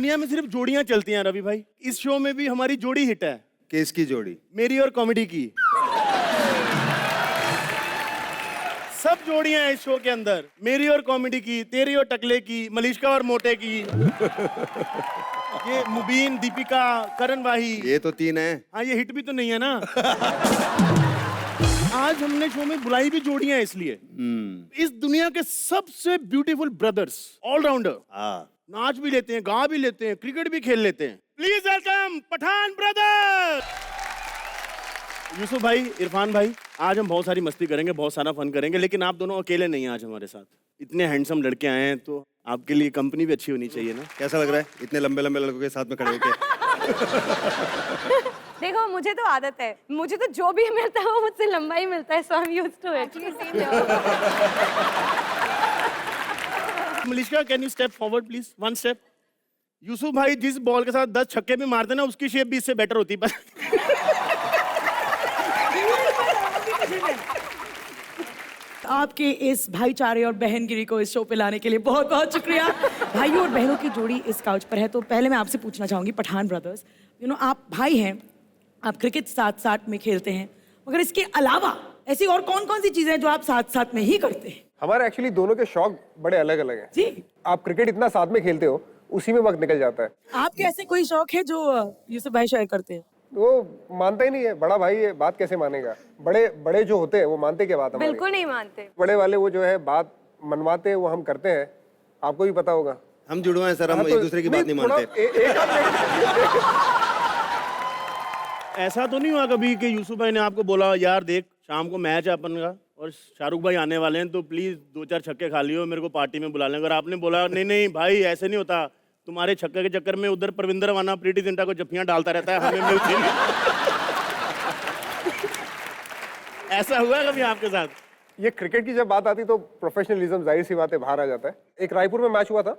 दुनिया में सिर्फ जोड़ियां चलती हैं रवि भाई, इस शो में भी हमारी जोड़ी हिट है। किसकी जोड़ी? मेरी और कॉमेडी की। सब जोड़ियां हैं इस शो के अंदर, मेरी और कॉमेडी की, तेरी और टकले की, मलिश्का और मोटे की, ये मुबीन, दीपिका, करण वाही। ये तो 3 है। हाँ, ये हिट भी तो नहीं है ना। आज हमने शो में बुलाई भी जोड़ियां इसलिए। इस दुनिया के सबसे ब्यूटीफुल ब्रदर्स, ऑलराउंडर, नाच भी लेते हैं, गा भी लेते हैं, क्रिकेट भी खेल लेते हैं। Please welcome Pathan brothers. Yusuf भाई, इरफान भाई, आज हम बहुत सारी मस्ती करेंगे, बहुत सारा फन करेंगे, लेकिन आप दोनों अकेले नहीं हैं आज हमारे साथ। इतने हैंडसम लड़के आए हैं तो आपके लिए कंपनी भी अच्छी होनी चाहिए ना। कैसा लग रहा है इतने लंबे लंबे लड़कों के साथ में खड़े होके? देखो, मुझे तो आदत है, मुझे तो जो भी मिलता है वो मुझसे लंबा ही मिलता है, so I am used to it. Malishka, can you step forward please, 1 step. Yusuf भाई जिस बॉल के साथ 10 छक्के भी मारते ना, उसकी शेप भी इससे बेटर होती है। आपके इस भाईचारे और बहनगिरी को इस शो पे लाने के लिए बहुत बहुत शुक्रिया। भाइयों और बहनों की जोड़ी इस काउच पर है, तो पहले मैं आपसे पूछना चाहूंगी, पठान ब्रदर्स, आप भाई हैं, आप क्रिकेट साथ साथ में खेलते हैं, मगर इसके अलावा ऐसी और कौन कौन सी चीजें हैं जो आप साथ साथ में ही करते हैं? हमारे एक्चुअली दोनों के शौक बड़े अलग अलग हैं जी। आप क्रिकेट इतना साथ में खेलते हो, उसी में वक्त निकल जाता है। आपके ऐसे कोई शौक है जो यूसुफ भाई शेयर करते हैं? वो मानता ही नहीं है, बड़ा भाई है, बात कैसे मानेगा? बड़े बड़े जो होते हैं वो मानते क्या बात हमारी? बिल्कुल नहीं मानते। बड़े वाले वो जो है बात मनवाते हैं, वो हम करते हैं, आपको भी पता होगा। हम जुड़वा हैं सर, हम हाँ, एक दूसरे की बात नहीं मानते। ऐसा तो नहीं हुआ कभी कि यूसुफ भाई ने आपको बोला, यार देख शाम को मैच है अपन का और शाहरुख भाई आने वाले हैं, तो प्लीज 2-4 छक्के खा लियो, मेरे को पार्टी में बुला लें। अगर आपने बोला नहीं नहीं भाई ऐसे नहीं होता, तुम्हारे छक्के के चक्कर में उधर परविंदर वाना प्रीति जिंटा को जफ्फियां डालता रहता है, हमें मिलती नहीं। ऐसा हुआ कभी आपके साथ? ये क्रिकेट की जब बात आती तो प्रोफेशनलिज्म जाहिर सी बात है बाहर आ जाता है। एक रायपुर में मैच हुआ था,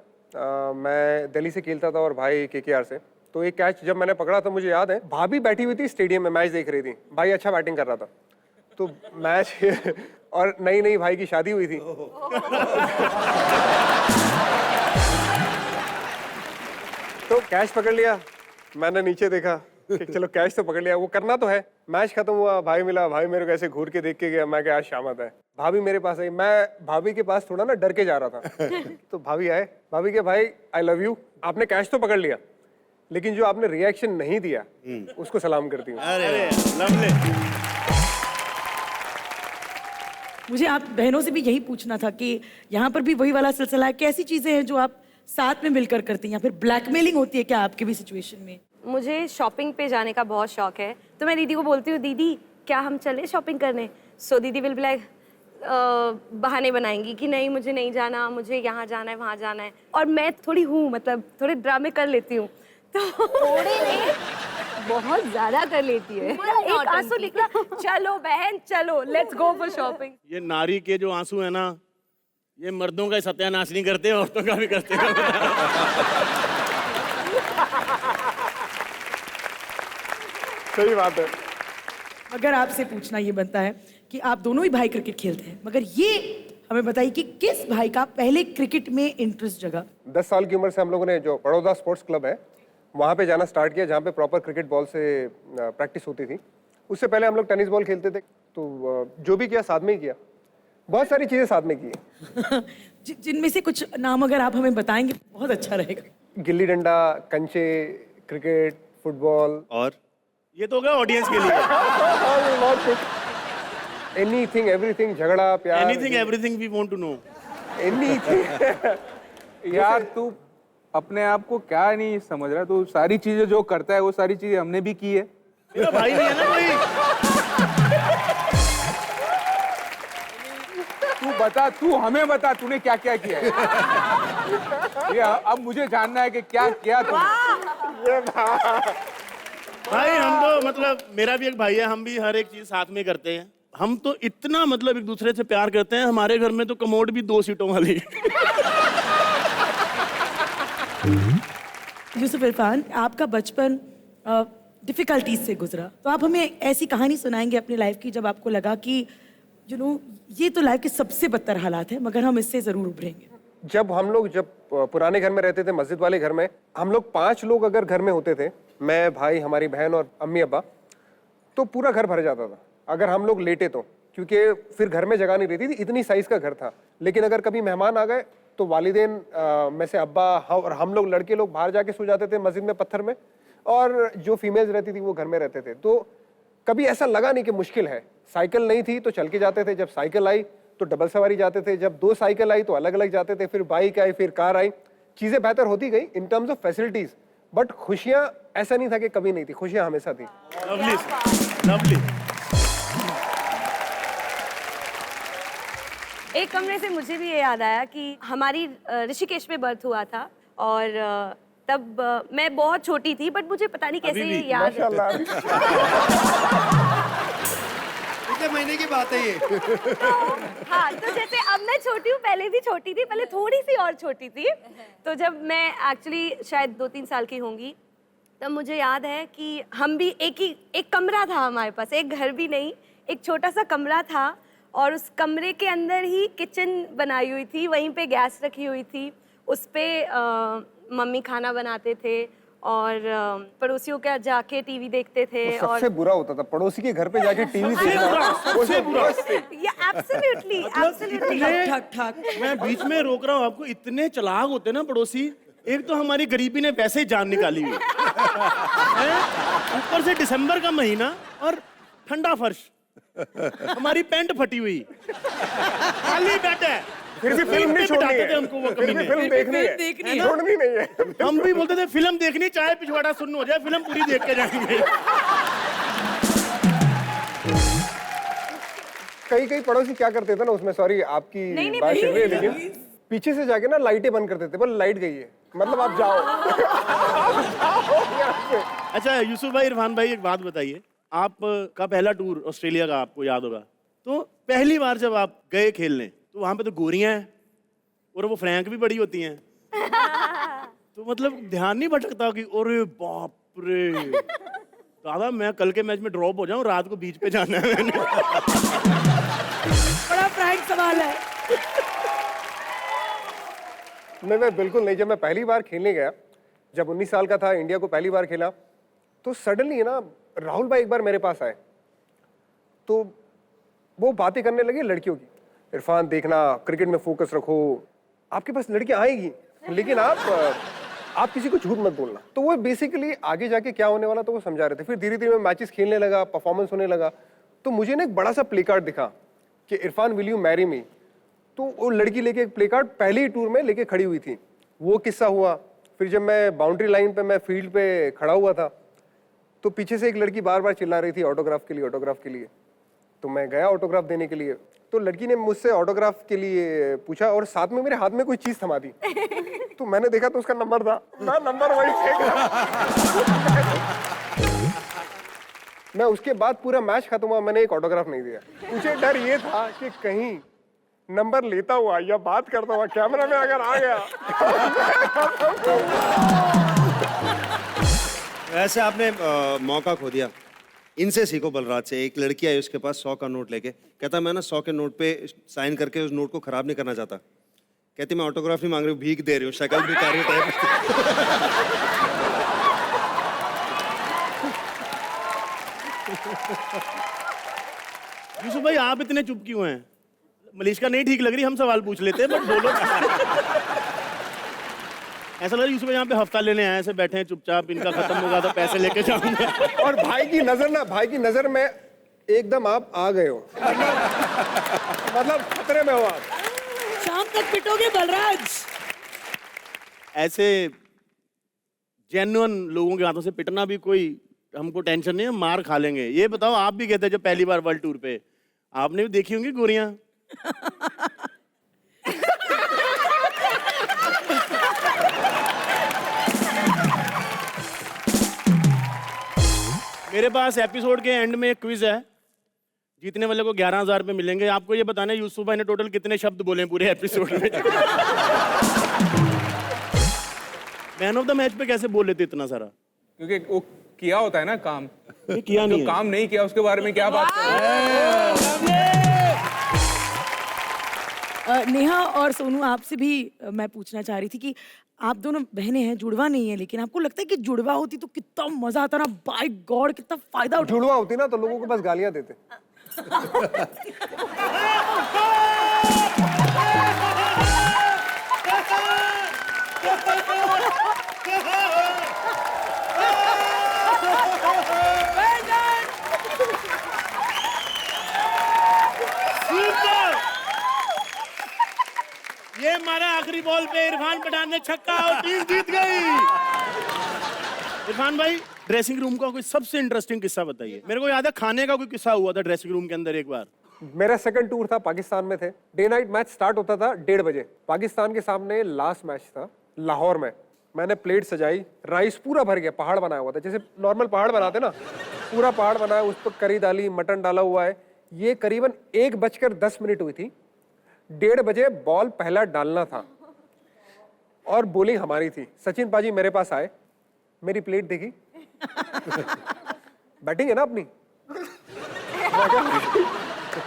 मैं दिल्ली से खेलता था और भाई केकेआर से। तो एक कैच जब मैंने पकड़ा था, मुझे याद है भाभी बैठी हुई थी स्टेडियम में, मैच देख रही थी, भाई अच्छा बैटिंग कर रहा था, तो मैच और नई भाई की शादी हुई थी। तो कैच पकड़ लिया, मैंने नीचे देखा कि चलो कैच तो पकड़ लिया, वो करना तो है। मैच खत्म हुआ, भाई मिला, भाई मेरे को ऐसे घूर के देख के गया, मैं क्या आज शामत है। भाभी मेरे पास आई, मैं भाभी के पास थोड़ा ना डर के जा रहा था। तो भाभी आए, भाभी के भाई आई लव यू, आपने कैच तो पकड़ लिया, लेकिन जो आपने रिएक्शन नहीं दिया उसको सलाम करती हूँ। अरे लवली। मुझे आप बहनों से भी यही पूछना था कि यहाँ पर भी वही वाला सिलसिला है, कैसी चीजें हैं जो आप साथ में मिलकर करती हैं, या फिर ब्लैकमेलिंग होती है क्या आपके भी सिचुएशन में? मुझे शॉपिंग पे जाने का बहुत शौक है, तो मैं दीदी को बोलती हूँ, दीदी क्या हम चले शॉपिंग करने? सो दीदी विल बी लाइक, बहाने बनाएंगी कि नहीं मुझे नहीं जाना, मुझे यहाँ जाना है, वहाँ जाना है। और मैं थोड़ी हूँ, मतलब थोड़े ड्रामे कर लेती हूँ, तो थोड़े नहीं बहुत ज्यादा कर लेती है। एक आंसू निकला, चलो बहन चलो, लेट्स गो फॉर शॉपिंग। ये नारी के जो आंसू है ना, ये मर्दों का सत्यानाश नहीं करते, औरतों का भी करते हैं। सही बात है। अगर आपसे पूछना ये बनता है कि आप दोनों ही भाई क्रिकेट खेलते हैं, मगर ये हमें बताइए कि किस भाई का पहले क्रिकेट में इंटरेस्ट जगा? 10 साल की उम्र से हम लोगों ने जो बड़ौदा स्पोर्ट्स क्लब है वहाँ पे जाना स्टार्ट किया, जहाँ पे प्रॉपर क्रिकेट बॉल से प्रैक्टिस होती थी। उससे पहले हम लोग टेनिस बॉल खेलते थे, तो जो भी किया साथ में ही किया, बहुत सारी चीज़ें साथ में की। जिनमें से कुछ नाम अगर आप हमें बताएंगे बहुत अच्छा रहेगा। गिल्ली डंडा, कंचे, क्रिकेट, फुटबॉल, और ये तो होगा ऑडियंस के लिए। एनीथिंग एवरीथिंग, झगड़ा प्यार, anything everything we want to know. Anything. यार तू अपने आप को क्या नहीं समझ रहा, तू सारी चीजें जो करता है वो सारी चीजें हमने भी की है। तेरा भाई नहीं है ना कोई? तू बता, तू हमें बता तूने क्या क्या किया है। ये अब मुझे जानना है कि क्या किया तूने। भाई हम तो मतलब, मेरा भी एक भाई है, हम भी हर एक चीज साथ में करते हैं। हम तो इतना मतलब एक दूसरे से प्यार करते हैं, हमारे घर में तो कमोड भी 2 सीटों वाली। यूसुफ इरफान, आपका बचपन डिफिकल्टीज से गुजरा, तो आप हमें ऐसी कहानी सुनाएंगे अपनी लाइफ की जब आपको लगा कि ये तो लाइफ के सबसे बदतर हालात है, मगर हम इससे जरूर उभरेंगे? जब पुराने घर में रहते थे, मस्जिद वाले घर में, हम लोग 5 लोग अगर घर में होते थे, मैं, भाई, हमारी बहन और अम्मी अब्बा, तो पूरा घर भर जाता था अगर हम लोग लेटे तो, क्योंकि फिर घर में जगह नहीं रहती थी, इतनी साइज का घर था। लेकिन अगर कभी मेहमान आ गए तो वालिदैन में से अब्बा और हम लोग लड़के लोग बाहर जाके सो जाते थे मस्जिद में पत्थर में, और जो फीमेल्स रहती थी वो घर में रहते थे। तो कभी ऐसा लगा नहीं कि मुश्किल है। साइकिल नहीं थी तो चल के जाते थे, जब साइकिल आई तो डबल सवारी जाते थे, जब 2 साइकिल आई तो अलग अलग जाते थे, फिर बाइक आई, फिर कार आई। चीजें बेहतर होती गई in terms of facilities, but खुशियां ऐसा नहीं था कि कभी नहीं थी, खुशियां हमेशा थी। Lovely lovely. एक कमरे से मुझे भी ये याद आया कि हमारी ऋषिकेश में बर्थ हुआ था, और तब मैं बहुत छोटी थी, बट मुझे पता नहीं कैसे ये याद है। कितने महीने की बात है ये? हाँ, तो जैसे अब मैं छोटी हूँ, पहले भी छोटी थी, पहले थोड़ी सी और छोटी थी। तो जब मैं एक्चुअली शायद 2-3 साल की होंगी, तब मुझे याद है कि हम भी एक कमरा था हमारे पास, एक घर भी नहीं, एक छोटा सा कमरा था, और उस कमरे के अंदर ही किचन बनाई हुई थी, वहीं पे गैस रखी हुई थी, उस पे मम्मी खाना बनाते थे, और पड़ोसियों के जाके टीवी देखते थे। सबसे और बुरा होता था पड़ोसी के घर पे जाके टीवी देखना। सबसे बुरा। ये एब्सोल्युटली ठक ठक। मैं बीच में रोक रहा हूँ आपको, इतने चालाक होते ना पड़ोसी। एक तो हमारी गरीबी ने वैसे ही जान निकाली हुई है, ऊपर से दिसंबर का महीना और ठंडा फर्श, हमारी पैंट फटी हुई, खाली बेड है, फिर भी फिल्म नहीं छोड़नी है, हमको वो फिर भी कमीने। फिल्म देखनी है, छोड़नी नहीं है। हम भी बोलते थे फिल्म देखनी, चाहे पिछवाड़ा सुन्न हो जाए, फिल्म पूरी देख के जाएंगे। कई पड़ोसी क्या करते थे ना उसमें, सॉरी आपकी नहीं, बात छिड़ रही है, नहीं, लेकिन पीछे से जाके ना लाइटें बंद करते थे, बोल लाइट गई है, मतलब आप जाओ। अच्छा यूसुफ भाई, इरफान भाई, एक बात बताइए, आप का पहला टूर ऑस्ट्रेलिया का आपको याद होगा, तो पहली बार जब आप गए खेलने, तो वहां पे तो गोरियां हैं और वो फ्रैंक भी बड़ी होती हैं, तो मतलब ध्यान नहीं भटकता कि अरे बाप रे दादा, मैं कल के मैच में ड्रॉप हो जाऊं, रात को बीच पे जाना है मैंने। बड़ा फ्रैंक सवाल है। नहीं, बिल्कुल नहीं। जब मैं पहली बार खेलने गया, जब 19 साल का था, इंडिया को पहली बार खेला, तो सडनली ना राहुल भाई एक बार मेरे पास आए, तो वो बातें करने लगे लड़कियों की। इरफान देखना, क्रिकेट में फोकस रखो, आपके पास लड़कियां आएगी, लेकिन आप किसी को झूठ मत बोलना। तो वो बेसिकली आगे जाके क्या होने वाला तो वो समझा रहे थे। फिर धीरे धीरे मैं मैचेस खेलने लगा, परफॉर्मेंस होने लगा, तो मुझे ना एक बड़ा सा प्ले कार्ड दिखा कि Irfan will you marry me. तो वो लड़की लेके एक प्ले कार्ड पहले ही टूर में लेके खड़ी हुई थी, वो किस्सा हुआ। फिर जब मैं बाउंड्री लाइन पे, मैं फील्ड पे खड़ा हुआ था, तो पीछे से एक लड़की बार बार चिल्ला रही थी ऑटोग्राफ के लिए, ऑटोग्राफ के लिए। तो मैं गया ऑटोग्राफ देने के लिए, तो लड़की ने मुझसे ऑटोग्राफ के लिए पूछा और साथ में मेरे हाथ में कोई चीज थमा दी। तो मैंने देखा तो उसका नंबर था ना, नंबर वही फेंक रहा। मैं उसके बाद पूरा मैच खत्म हुआ, मैंने एक ऑटोग्राफ नहीं दिया। मुझे डर ये था कि कहीं नंबर लेता हुआ या बात करता हुआ कैमरा में अगर आ गया। वैसे आपने मौका खो दिया। इनसे सीखो बलराज से। एक लड़की आई उसके पास 100 का नोट लेके, कहता मैं ना 100 के नोट पे साइन करके उस नोट को खराब नहीं करना चाहता। कहती मैं ऑटोग्राफ नहीं मांग रही हूँ, भीख दे रही हूँ, शक्ल भिखारी टाइप। यूसुफ भाई आप इतने चुप क्यों हैं? मलिश्का नहीं ठीक लग रही, हम सवाल पूछ लेते हैं, बट बोलो। ऐसा लग रहा है यूसुफ भाई यहाँ पे हफ्ता लेने आए, ऐसे बैठे हैं चुपचाप, इनका खत्म होगा तो पैसे लेके जाऊंगा। और भाई की नजर में एकदम आप आ गए हो। मतलब खतरे में हो आप। शाम तक पिटोगे बलराज। ऐसे जेन्युइन लोगों के हाथों से पिटना भी कोई हमको टेंशन नहीं है, मार खा लेंगे। ये बताओ, आप भी गए थे जब पहली बार वर्ल्ड टूर पे, आपने भी देखी होंगी गोरियां। मेरे पास एपिसोड के एंड में एक क्विज है, जीतने वाले को 11,000 रुपए मिलेंगे। आपको ये बताना है यूसुफ भाई ने टोटल कितने शब्द बोले हैं पूरे एपिसोड में। मैन ऑफ द मैच पे कैसे बोल लेते इतना सारा? क्योंकि वो किया होता है ना काम, ये किया जो नहीं है। काम नहीं किया उसके बारे में क्या बात कर रहे हैं? नेहा और सोनू आपसे भी मैं पूछना चाह रही थी कि आप दोनों बहनें हैं, जुड़वा नहीं है, लेकिन आपको लगता है कि जुड़वा होती तो कितना मजा आता ना, बाय गॉड कितना फायदा उठा। जुड़वा होती ना तो लोगों को बस गालियां देते। सुपर! ये मारा आखिरी बॉल पे इरफान पठान ने छक्का और टीम जीत गई। इरफान भाई, ड्रेसिंग रूम का कोई सबसे इंटरेस्टिंग किस्सा बताइए। मेरे को याद है खाने का कोई किस्सा हुआ था ड्रेसिंग रूम के अंदर एक बार। मेरा सेकंड टूर था, पाकिस्तान में थे। डे नाइट मैच स्टार्ट होता था 1:30 बजे। पाकिस्तान के सामने लास्ट मैच था लाहौर में। मैंने प्लेट सजाई, राइस पूरा भर गया, पहाड़ बनाया हुआ था, जैसे नॉर्मल पहाड़ बनाते ना, पूरा पहाड़ बनाया, उस पर करी डाली, मटन डाला हुआ है। ये करीबन 1:10 हुई थी। 1:30 बजे बॉल पहला डालना था और बॉलिंग हमारी थी। सचिन पाजी मेरे पास आए, मेरी प्लेट देखी, बैटिंग है ना अपनी।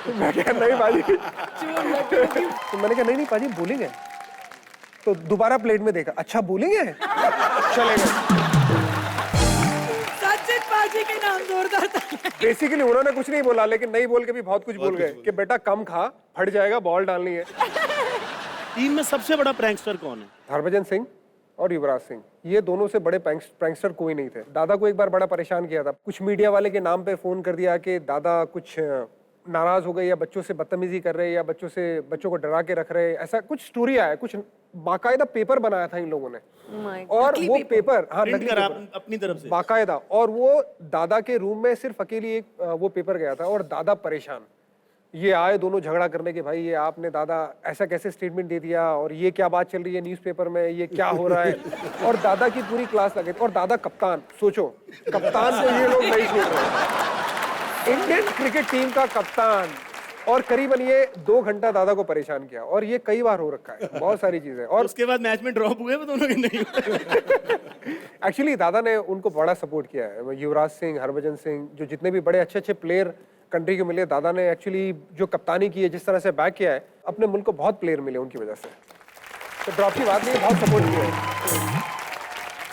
मैं कहा नहीं पाजी, तो मैंने कहा नहीं पाजी बॉलिंग है। तो दोबारा प्लेट में देखा, अच्छा बॉलिंग है, चले गए। सचिन पाजी के नाम जोरदार था। बेसिकली उन्होंने कुछ नहीं बोला, लेकिन नहीं बोल के भी बहुत कुछ बोल गए कि बेटा कम खा, फट जाएगा, बॉल डालनी है। टीम में सबसे बड़ा प्रैंकस्टर कौन है? हरभजन सिंह और युवराज सिंह, ये दोनों से बड़े प्रैंकस्टर कोई नहीं थे। दादा को एक बार बड़ा परेशान किया था, कुछ मीडिया वाले के नाम पे फोन कर दिया कि दादा कुछ नाराज हो गए या बच्चों से बदतमीजी कर रहे या बच्चों को डरा के रख रहे, ऐसा कुछ स्टोरी आया। कुछ बाकायदा पेपर बनाया था इन लोगों ने, और वो पेपर, हाँ प्रिंट नकली करा पेपर, अपनी तरफ से बाकायदा। और वो दादा के रूम में सिर्फ अकेली एक वो पेपर गया था, और दादा परेशान। ये आए दोनों झगड़ा करने के, भाई ये आपने दादा ऐसा कैसे स्टेटमेंट दे दिया, और ये क्या बात चल रही है न्यूज़पेपर में, ये क्या हो रहा है। और दादा की पूरी क्लास लगे, और दादा कप्तान, सोचो कप्तान को ये लोग नहीं छोड़ रहे, इंडियन क्रिकेट टीम का कप्तान। और करीबन ये 2 घंटा दादा को परेशान किया, और ये कई बार हो रखा है, बहुत सारी चीजें। और उसके बाद मैच में ड्रॉप हुए वो दोनों के नहीं हुए। एक्चुअली दादा ने उनको बड़ा सपोर्ट किया है। युवराज सिंह, हरभजन सिंह, जो जितने भी बड़े अच्छे अच्छे प्लेयर कंट्री को मिले, दादा ने एक्चुअली जो कप्तानी की है, जिस तरह से बैक किया है, अपने मुल्क को बहुत प्लेयर मिले उनकी वजह से। तो ड्रॉप की बात नहीं, बहुत सपोर्ट किया है।